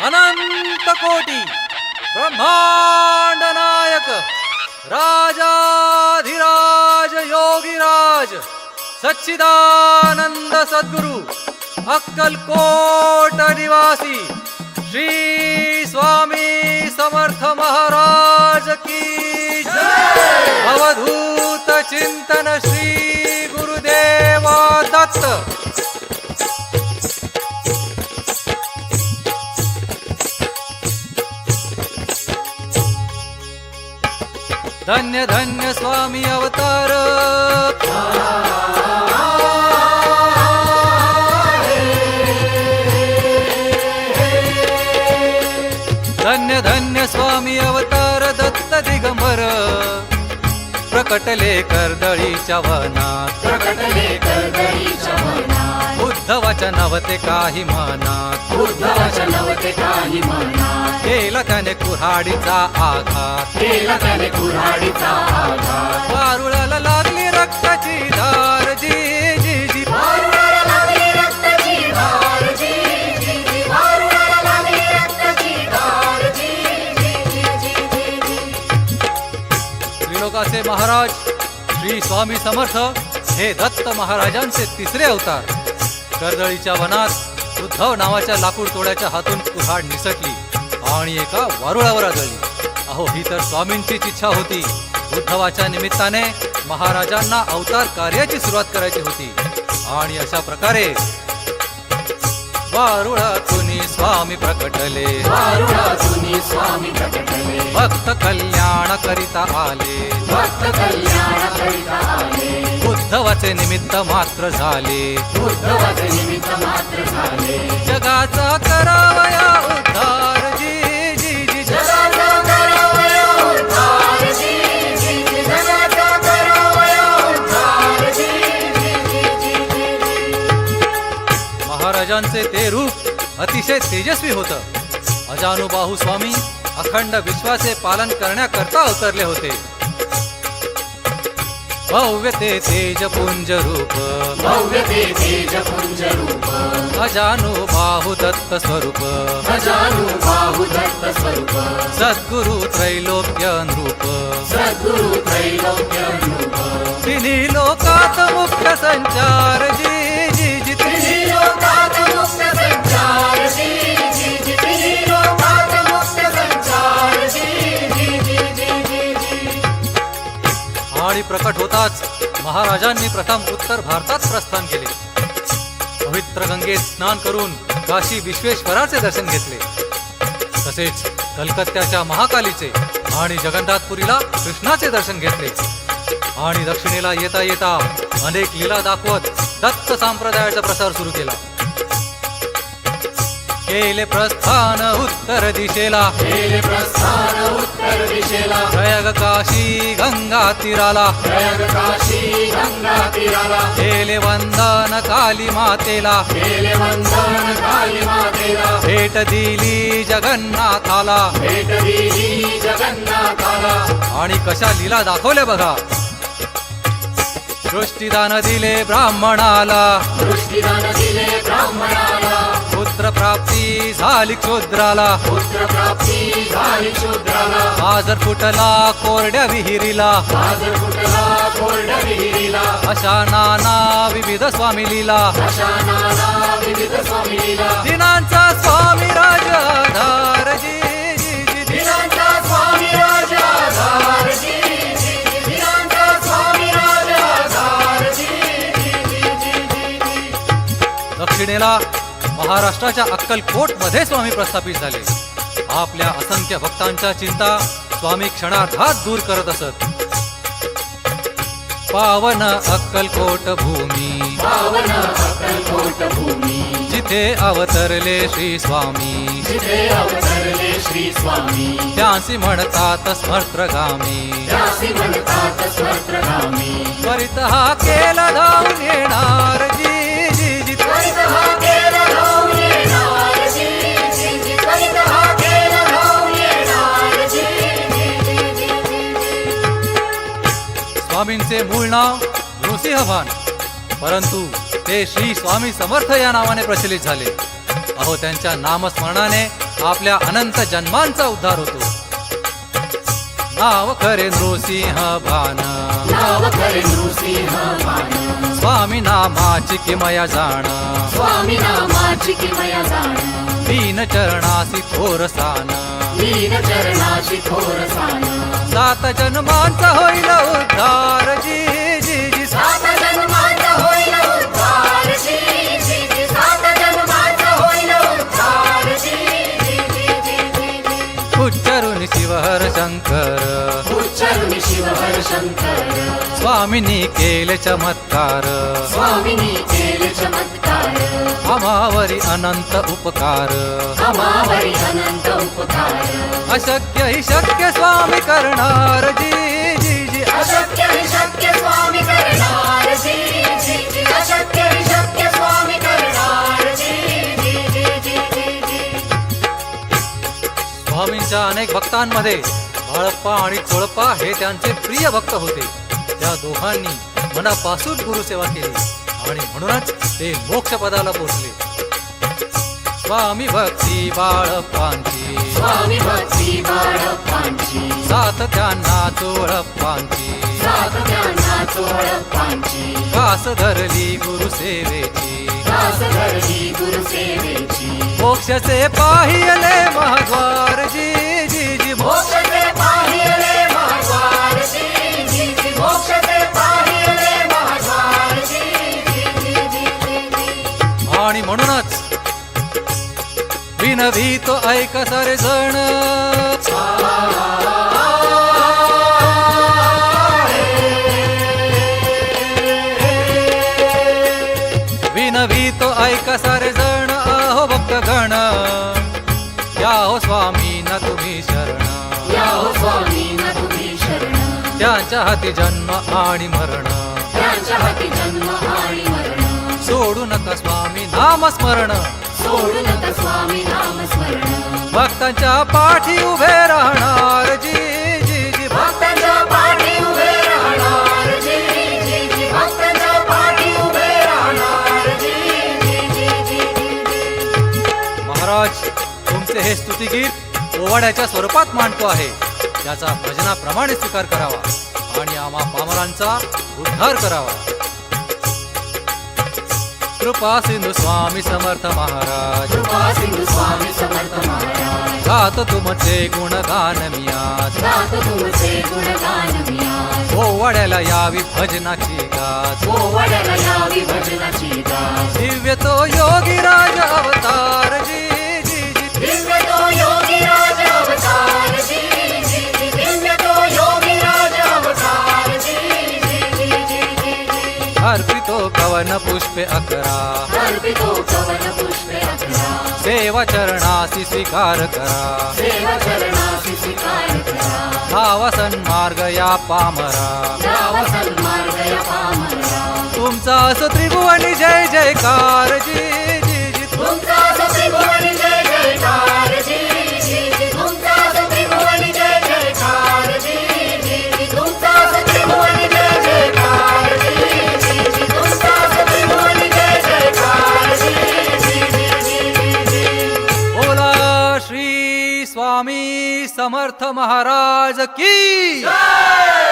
अनंत कोटी ब्रह्मांड नायक राजाधिराज योगीराज सच्चिदानंद सद्गुरु अक्कलकोट निवासी श्री स्वामी समर्थ महाराज की जय। अवधूत चिंतन श्री गुरुदेव दत्त। धन्य धन्य स्वामी अवतार। धन्य धन्य स्वामी अवतार दत्त दिगंबर प्रकटले कर्दळीच्या वनात। प्रकटले कर्दळीच्या वनात उद्धवाच्या नवते काही मनात। उद्धवाच्या नवते काही मनात केला त्याने कुऱ्हाडीचा आघात। केला त्याने कुऱ्हाडीचा आघात वारुळाला लागली रक्ताची धार जी जी जी। वारुळाला लागली रक्ताची धार जी जी जी। वारुळाला लागली रक्ताची धार जी जी जी जी जी। त्रिलोकाचे महाराज श्री स्वामी समर्थ हे दत्त महाराजांचे तिसरे अवतार। कर्दळीच्या वनात उद्धव नावाच्या लाकूड तोड्याच्या हातून कुऱ्हाड निसटली आणि एका वारुळावर आदळली। अहो ही तर स्वामींचीच इच्छा होती। उद्धवाच्या निमित्ताने महाराजांना अवतार कार्याची सुरुवात करायची होती आणि अशा प्रकारे वारुळातून स्वामी प्रकटले। वारुळातून स्वामी प्रकटले भक्त कल्याण करिता आले। भक्त कल्याण करिता आले उद्धवाचे निमित्त मात्र झाले। उद्धवाचे निमित्त मात्र झाले जगाचा करावया उद्धार जी जी जी। जगाचा करावया उद्धार जी जी जी। जगाचा करावया उद्धार जी जी जी जी जी। महाराजांचे ते रूप अतिशय तेजस्वी होतं। अजानुबाहू स्वामी अखंड विश्वाचे पालन करण्याकरता अवतरले होते। भव्य ते तेजपुंज रूप भव्य ते तेजपुंज रूप अजानुबाहु दत्त स्वरूप अजानुबाहु दत्त स्वरूप सद्गुरु त्रैलोक्य नृप सद्गुरु त्रैलोक्य नृप तिन्ही लोकात मुक्त संचार जी जी जी। तिन्ही लोकात मुक्त संचार जी जी जी। तिन्ही लोकात मुक्त संचार जी जी जी जी जी जी। आणि प्रकट होताच महाराजांनी प्रथम उत्तर भारतात प्रस्थान केले। पवित्र गंगेत स्नान करून काशी विश्वेश्वराचे दर्शन घेतले। तसेच कलकत्त्याच्या महाकालीचे आणि जगन्नाथपुरीला कृष्णाचे दर्शन घेतले आणि दक्षिणेला येता येता अनेक लीला दाखवत दत्त संप्रदायाचा प्रसार सुरू केला। केले प्रस्थान उत्तर दिशेला केले प्रस्थान उत्तर दिशेला प्रयाग काशी गंगा तीराला प्रयाग काशी गंगा तीराला केले वंदन काली मातेला केले वंदन काली मातेला भेट दिली जगन्नाथाला भेट दिली जगन्नाथाला आणि कशा लीला दाखवल्या बघा। दृष्टिदान दिले ब्राह्मणाला दृष्टिदान दिले ब्राह्मणाला पुत्र प्राप्ती झाली क्षुद्राला पुत्र प्राप्ती झाली शूद्राला आजर फुटला कोरड्या विहिरीला आजर फुटला कोरड्या विहिरीला अशा नाना विविध स्वामी लीला अशा नाना विविध स्वामी लीला दिनांचा स्वामी राजाधार जी जी जी। दिनांचा स्वामी राजाधार जी जी जी। दिनांचा स्वामी राजाधार जी जी जी जी जी जी। दक्षिणेला महाराष्ट्राच्या अक्कलकोट मध्ये स्वामी प्रस्थापित झाले। आपल्या असंख्य भक्तांच्या चिंता स्वामी क्षणार्धात दूर करत असत। पावन अक्कलकोट भूमी पावन अक्कलकोट भूमी जिथे अवतरले श्री स्वामी जिथे अवतरले श्री स्वामी त्यांसी म्हणतात स्मर्त्रगामी त्यासी म्हणतात स्मर्त्रगामी त्वरित हा केला धावून येणार जी जी जी। त्वरित हा केला धावून येणार जी जी जी। त्वरित हा केला धावून येणार जी जी जी जी जी जी। स्वामींचे मूळ नाव नृसिंहभान, परंतु ते श्री स्वामी समर्थ या नावाने प्रचलित झाले। अहो त्यांच्या नामस्मरणाने आपल्या अनंत जन्मांचा उद्धार होतो. नाव खरे नृसिंह भान, नाव खरे नृसिंह भान, स्वामी नामाची किमया जाण, स्वामी नामाची किमया जाण, दीन चरणासी थोर सान, दीन चरणाची थोर सान. सात जन्मांचा होईल उद्धार जी जी जी. सात जन्माचा होईल उद्धार जी जी जी. सात जन्माचा होईल उद्धार जी जी जी जी जी जी. उच्चारून शिवहर शंकर, उच्चारून शिवहर शंकर, स्वामींनी केले चमत्कार, स्वामींनी केले चमत्कार. आम्हावरी अनंत उपकार, आम्हावरी अनंत उपकार. अशक्य ही शक्य स्वामी करणार जी जी जी. अशक्य ही शक्य स्वामी करणार जी जी जी. अशक्य ही शक्य स्वामी करणार जी जी जी जी जी जी. स्वामींच्या अनेक भक्तांमध्ये बाळप्पा आणि चोळप्पा हे त्यांचे प्रिय भक्त होते. त्या दोघांनी मनापासून गुरुसेवा केली आणि म्हणूनच ते मोक्षपदाला पोचले. स्वामी भक्ती बाळप्पांची, स्वामी भक्ती बाळप्पांची, साथ त्यांना चोळप्पांची, साथ त्यांना चोळप्पांची. कास धरली गुरुसेवेची, दास धरली गुरुसेवेची. मोक्षचे पाहिले महाद्वार जी जी जी. मोक्षचे पाहिले महाद्वार जी जी जी. मोक्षचे पाहिले महाद्वार जी जी जी जी जी जी. आणि म्हणूनच विनवी तो ऐक सारे जण, विनवी तो ऐक सारे जण. अहो भक्तगण, या हो स्वामी ना तुम्ही शरण, या हो स्वामी न तुम्ही शरण. त्यांच्या हाती जन्म आणि मरण, त्यांच्या हाती जन्म आणि मरण. सोडू नका स्वामी नामस्मरण. सोडू नका स्वामी नामस्मरण. भक्तांच्या पाठी उभे राहणार जी जी जी. भक्तांच्या पाठी उभे राहणार जी जी जी. भक्तांच्या पाठी उभे राहणार जी जी जी जी जी जी. महाराज, तुमचे हे स्तुतिगीत ओवाड्याच्या स्वरूपात मांडतो आहे. त्याचा भजनाप्रमाणे स्वीकार करावा आणि आम्हा पामरांचा उद्धार करावा. कृपा सिंधू स्वामी समर्थ महाराज, कृपा सिंधू स्वामी समर्थ महाराज. गातो तुमचे गुणगान मी आज, गातो तुमचे गुणगान मी आज. ओवाड्याला यावी भजनाची गाज. ओवाड्याला यावी भजनाची गाज. दिव्य तो योगी राज अवतार जी जी जी. दिव्य तो योगी राज अवतार जी जी जी. दिव्य तो योगी राज अवतार जी जी जी जी जी जी. अर्पितो कवन पुष्पे 11, अर्पितो कवन पुष्पे 11. सेवा चरणासी स्वीकार करा. सेवा चरणासी स्वीकार करा. धावा सन्मार्ग या पामरा, गावा सन्मार्ग या पामरा. तुमचा असो त्रिभुवनी जय जयकार जी जी जी. तुमचा त्रिभुवनी जय जयकार जी जी जी. तुमचा त्रिभुवनी जय जयकार जी जी जी. तुमचा त्रिभुवनी जय जयकार जी जी जी. तुमचा त्रिभुवनी जय जयकार जी जी जी जी जी जी. बोला श्री स्वामी समर्थ महाराज की जय.